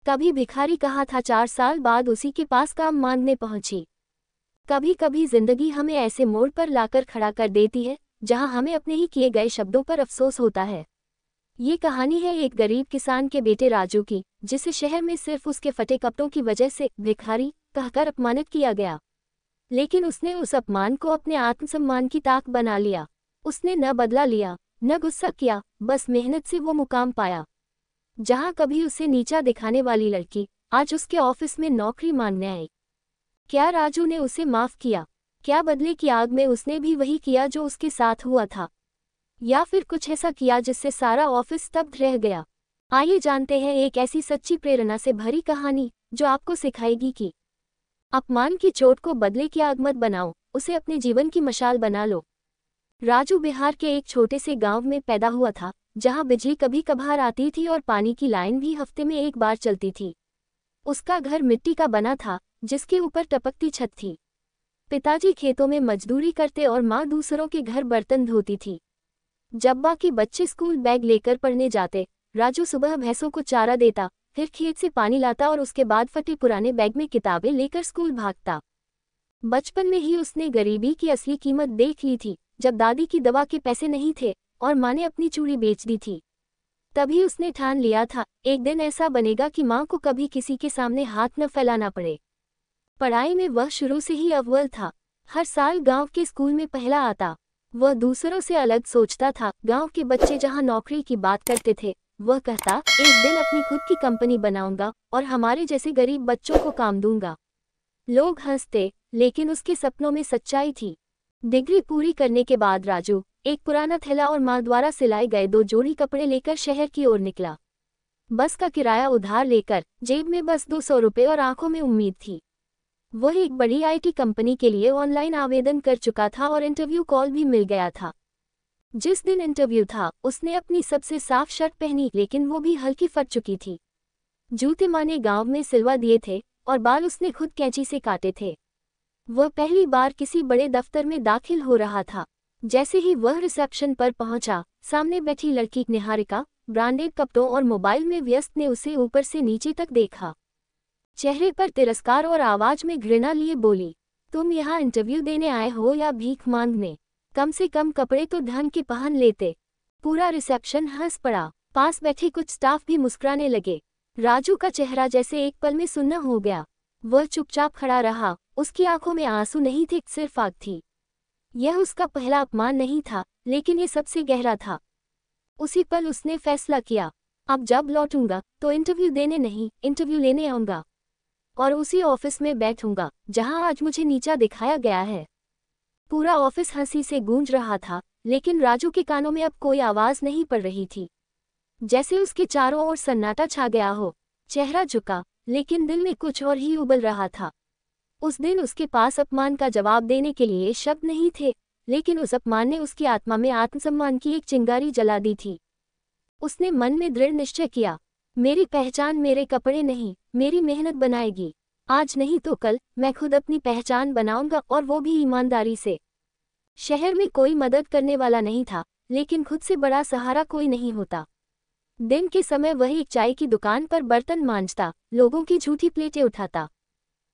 कभी भिखारी कहा था 4 साल बाद उसी के पास काम मांगने पहुंची। कभी कभी जिंदगी हमें ऐसे मोड़ पर लाकर खड़ा कर देती है जहां हमें अपने ही किए गए शब्दों पर अफसोस होता है। ये कहानी है एक गरीब किसान के बेटे राजू की, जिसे शहर में सिर्फ उसके फटे कपड़ों की वजह से भिखारी कहकर अपमानित किया गया। लेकिन उसने उस अपमान को अपने आत्मसम्मान की ताक बना लिया। उसने न बदला लिया, न गुस्सा किया, बस मेहनत से वो मुकाम पाया जहां कभी उसे नीचा दिखाने वाली लड़की आज उसके ऑफिस में नौकरी मांगने आई। क्या राजू ने उसे माफ किया? क्या बदले की आग में उसने भी वही किया जो उसके साथ हुआ था? या फिर कुछ ऐसा किया जिससे सारा ऑफिस स्तब्ध रह गया? आइए जानते हैं एक ऐसी सच्ची प्रेरणा से भरी कहानी जो आपको सिखाएगी कि अपमान की चोट को बदले की आग मत बनाओ, उसे अपने जीवन की मशाल बना लो। राजू बिहार के एक छोटे से गांव में पैदा हुआ था, जहां बिजली कभी कभार आती थी और पानी की लाइन भी हफ्ते में एक बार चलती थी। उसका घर मिट्टी का बना था, जिसके ऊपर टपकती छत थी। पिताजी खेतों में मजदूरी करते और माँ दूसरों के घर बर्तन धोती थी। जब बाकी बच्चे स्कूल बैग लेकर पढ़ने जाते, राजू सुबह भैंसों को चारा देता, फिर खेत से पानी लाता और उसके बाद फटे पुराने बैग में किताबें लेकर स्कूल भागता। बचपन में ही उसने गरीबी की असली कीमत देख ली थी, जब दादी की दवा के पैसे नहीं थे और माँ ने अपनी चूड़ी बेच दी थी। तभी उसने ठान लिया था, एक दिन ऐसा बनेगा कि माँ को कभी किसी के सामने हाथ न फैलाना पड़े। पढ़ाई में वह शुरू से ही अव्वल था। हर साल गांव के स्कूल में पहला आता। वह दूसरों से अलग सोचता था। गांव के बच्चे जहां नौकरी की बात करते थे, वह कहता, एक दिन अपनी खुद की कंपनी बनाऊंगा और हमारे जैसे गरीब बच्चों को काम दूंगा। लोग हंसते, लेकिन उसके सपनों में सच्चाई थी। डिग्री पूरी करने के बाद राजू एक पुराना थैला और माँ द्वारा सिलाए गए 2 जोड़ी कपड़े लेकर शहर की ओर निकला। बस का किराया उधार लेकर, जेब में बस 200 रुपये और आंखों में उम्मीद थी। वह एक बड़ी आईटी कंपनी के लिए ऑनलाइन आवेदन कर चुका था और इंटरव्यू कॉल भी मिल गया था। जिस दिन इंटरव्यू था, उसने अपनी सबसे साफ शर्ट पहनी, लेकिन वो भी हल्की फट चुकी थी। जूते माँ ने गाँव में सिलवा दिए थे और बाल उसने खुद कैंची से काटे थे। वह पहली बार किसी बड़े दफ्तर में दाखिल हो रहा था। जैसे ही वह रिसेप्शन पर पहुंचा, सामने बैठी लड़की निहारिका ब्रांडेड कपड़ों और मोबाइल में व्यस्त ने उसे ऊपर से नीचे तक देखा। चेहरे पर तिरस्कार और आवाज में घृणा लिए बोली, तुम यहाँ इंटरव्यू देने आए हो या भीख मांगने? कम से कम कपड़े तो ढंग के पहन लेते। पूरा रिसेप्शन हंस पड़ा। पास बैठे कुछ स्टाफ भी मुस्कुराने लगे। राजू का चेहरा जैसे एक पल में सुन्न हो गया। वह चुपचाप खड़ा रहा। उसकी आंखों में आंसू नहीं थे, सिर्फ आग थी। यह उसका पहला अपमान नहीं था, लेकिन ये सबसे गहरा था। उसी पल उसने फैसला किया, अब जब लौटूंगा तो इंटरव्यू देने नहीं, इंटरव्यू लेने आऊंगा और उसी ऑफिस में बैठूंगा जहां आज मुझे नीचा दिखाया गया है। पूरा ऑफिस हंसी से गूंज रहा था, लेकिन राजू के कानों में अब कोई आवाज नहीं पड़ रही थी। जैसे उसके चारों ओर सन्नाटा छा गया हो। चेहरा झुका, लेकिन दिल में कुछ और ही उबल रहा था। उस दिन उसके पास अपमान का जवाब देने के लिए शब्द नहीं थे, लेकिन उस अपमान ने उसकी आत्मा में आत्मसम्मान की एक चिंगारी जला दी थी। उसने मन में दृढ़ निश्चय किया, मेरी पहचान मेरे कपड़े नहीं, मेरी मेहनत बनाएगी। आज नहीं तो कल मैं खुद अपनी पहचान बनाऊंगा, और वो भी ईमानदारी से। शहर में कोई मदद करने वाला नहीं था, लेकिन खुद से बड़ा सहारा कोई नहीं होता। दिन के समय वह एक चाय की दुकान पर बर्तन मांजता, लोगों की झूठी प्लेटें उठाता।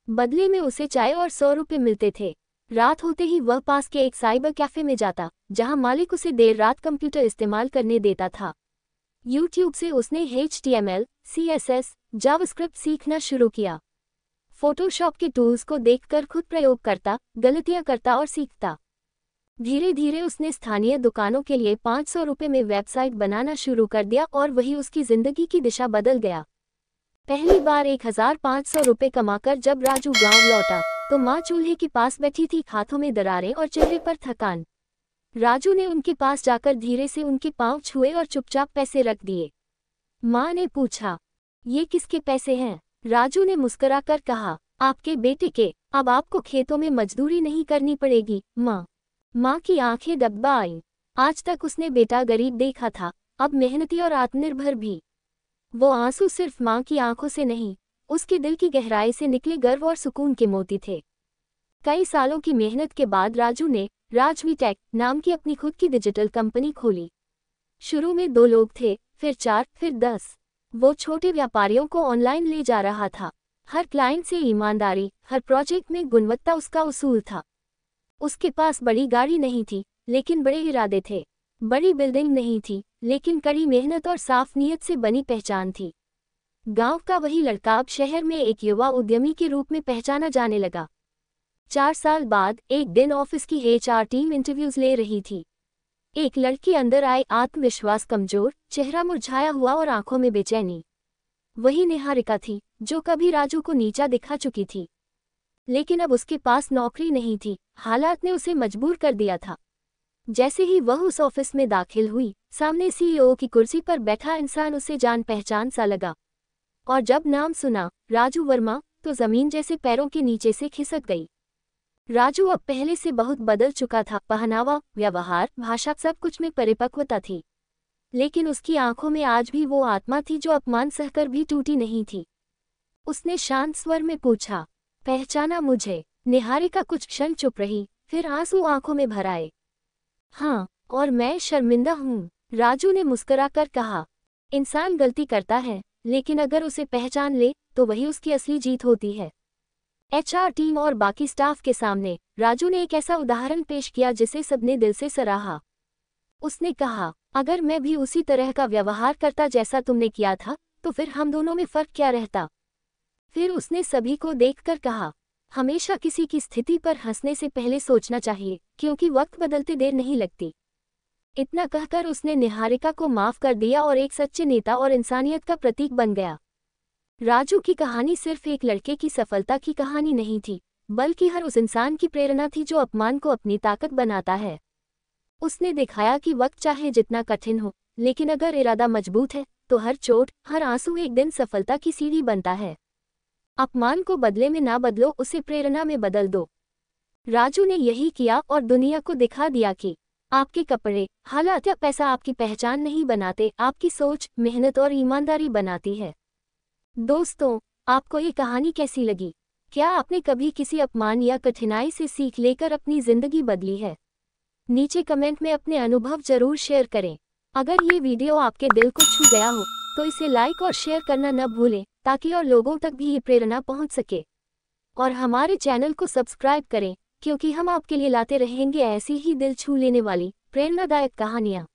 बदले में उसे चाय और 100 रुपये मिलते थे। रात होते ही वह पास के एक साइबर कैफे में जाता, जहां मालिक उसे देर रात कंप्यूटर इस्तेमाल करने देता था। YouTube से उसने HTML, CSS, जावास्क्रिप्ट सीखना शुरू किया। फोटोशॉप के टूल्स को देखकर खुद प्रयोग करता, गलतियां करता और सीखता। धीरे धीरे उसने स्थानीय दुकानों के लिए 500 रुपये में वेबसाइट बनाना शुरू कर दिया, और वही उसकी जिंदगी की दिशा बदल गया। पहली बार 1500 रुपये कमाकर जब राजू गांव लौटा, तो माँ चूल्हे के पास बैठी थी, हाथों में दरारें और चेहरे पर थकान। राजू ने उनके पास जाकर धीरे से उनके पांव छुए और चुपचाप पैसे रख दिए। माँ ने पूछा, ये किसके पैसे हैं? राजू ने मुस्कुराकर कहा, आपके बेटे के। अब आपको खेतों में मजदूरी नहीं करनी पड़ेगी, माँ। माँ की आंखें डब्बा आईं। आज तक उसने बेटा गरीब देखा था, अब मेहनती और आत्मनिर्भर भी। वो आंसू सिर्फ माँ की आंखों से नहीं, उसके दिल की गहराई से निकले गर्व और सुकून के मोती थे। कई सालों की मेहनत के बाद राजू ने राजवी टेक नाम की अपनी खुद की डिजिटल कंपनी खोली। शुरू में 2 लोग थे, फिर 4, फिर 10। वो छोटे व्यापारियों को ऑनलाइन ले जा रहा था। हर क्लाइंट से ईमानदारी, हर प्रोजेक्ट में गुणवत्ता उसका उसूल था। उसके पास बड़ी गाड़ी नहीं थी, लेकिन बड़े इरादे थे। बड़ी बिल्डिंग नहीं थी, लेकिन कड़ी मेहनत और साफ नीयत से बनी पहचान थी। गांव का वही लड़का अब शहर में एक युवा उद्यमी के रूप में पहचाना जाने लगा। 4 साल बाद एक दिन ऑफिस की HR टीम इंटरव्यूज ले रही थी। एक लड़की अंदर आई, आत्मविश्वास कमजोर, चेहरा मुरझाया हुआ और आंखों में बेचैनी। वही निहारिका थी जो कभी राजू को नीचा दिखा चुकी थी। लेकिन अब उसके पास नौकरी नहीं थी, हालात ने उसे मजबूर कर दिया था। जैसे ही वह उस ऑफिस में दाखिल हुई, सामने CEO की कुर्सी पर बैठा इंसान उसे जान पहचान सा लगा। और जब नाम सुना, राजू वर्मा, तो जमीन जैसे पैरों के नीचे से खिसक गई। राजू अब पहले से बहुत बदल चुका था। पहनावा, व्यवहार, भाषा, सब कुछ में परिपक्वता थी। लेकिन उसकी आंखों में आज भी वो आत्मा थी जो अपमान सहकर भी टूटी नहीं थी। उसने शांत स्वर में पूछा, पहचाना मुझे? निहारिका कुछ क्षण चुप रही, फिर आंसू आंखों में भर आए। हाँ, और मैं शर्मिंदा हूँ, राजू ने मुस्कुराकर कहा। इंसान गलती करता है, लेकिन अगर उसे पहचान ले तो वही उसकी असली जीत होती है। HR टीम और बाकी स्टाफ के सामने राजू ने एक ऐसा उदाहरण पेश किया जिसे सबने दिल से सराहा। उसने कहा, अगर मैं भी उसी तरह का व्यवहार करता जैसा तुमने किया था, तो फिर हम दोनों में फर्क क्या रहता? फिर उसने सभी को देखकर कहा, हमेशा किसी की स्थिति पर हंसने से पहले सोचना चाहिए, क्योंकि वक्त बदलते देर नहीं लगती। इतना कहकर उसने निहारिका को माफ कर दिया और एक सच्चे नेता और इंसानियत का प्रतीक बन गया। राजू की कहानी सिर्फ एक लड़के की सफलता की कहानी नहीं थी, बल्कि हर उस इंसान की प्रेरणा थी जो अपमान को अपनी ताकत बनाता है। उसने दिखाया कि वक्त चाहे जितना कठिन हो, लेकिन अगर इरादा मजबूत है, तो हर चोट, हर आंसू एक दिन सफलता की सीढ़ी बनता है। अपमान को बदले में ना बदलो, उसे प्रेरणा में बदल दो। राजू ने यही किया और दुनिया को दिखा दिया कि आपके कपड़े, हालात या पैसा आपकी पहचान नहीं बनाते, आपकी सोच, मेहनत और ईमानदारी बनाती है। दोस्तों, आपको ये कहानी कैसी लगी? क्या आपने कभी किसी अपमान या कठिनाई से सीख लेकर अपनी जिंदगी बदली है? नीचे कमेंट में अपने अनुभव जरूर शेयर करें। अगर ये वीडियो आपके दिल को छू गया हो, तो इसे लाइक और शेयर करना न भूलें, ताकि और लोगों तक भी ये प्रेरणा पहुंच सके। और हमारे चैनल को सब्सक्राइब करें, क्योंकि हम आपके लिए लाते रहेंगे ऐसी ही दिल छू लेने वाली प्रेरणादायक कहानियाँ।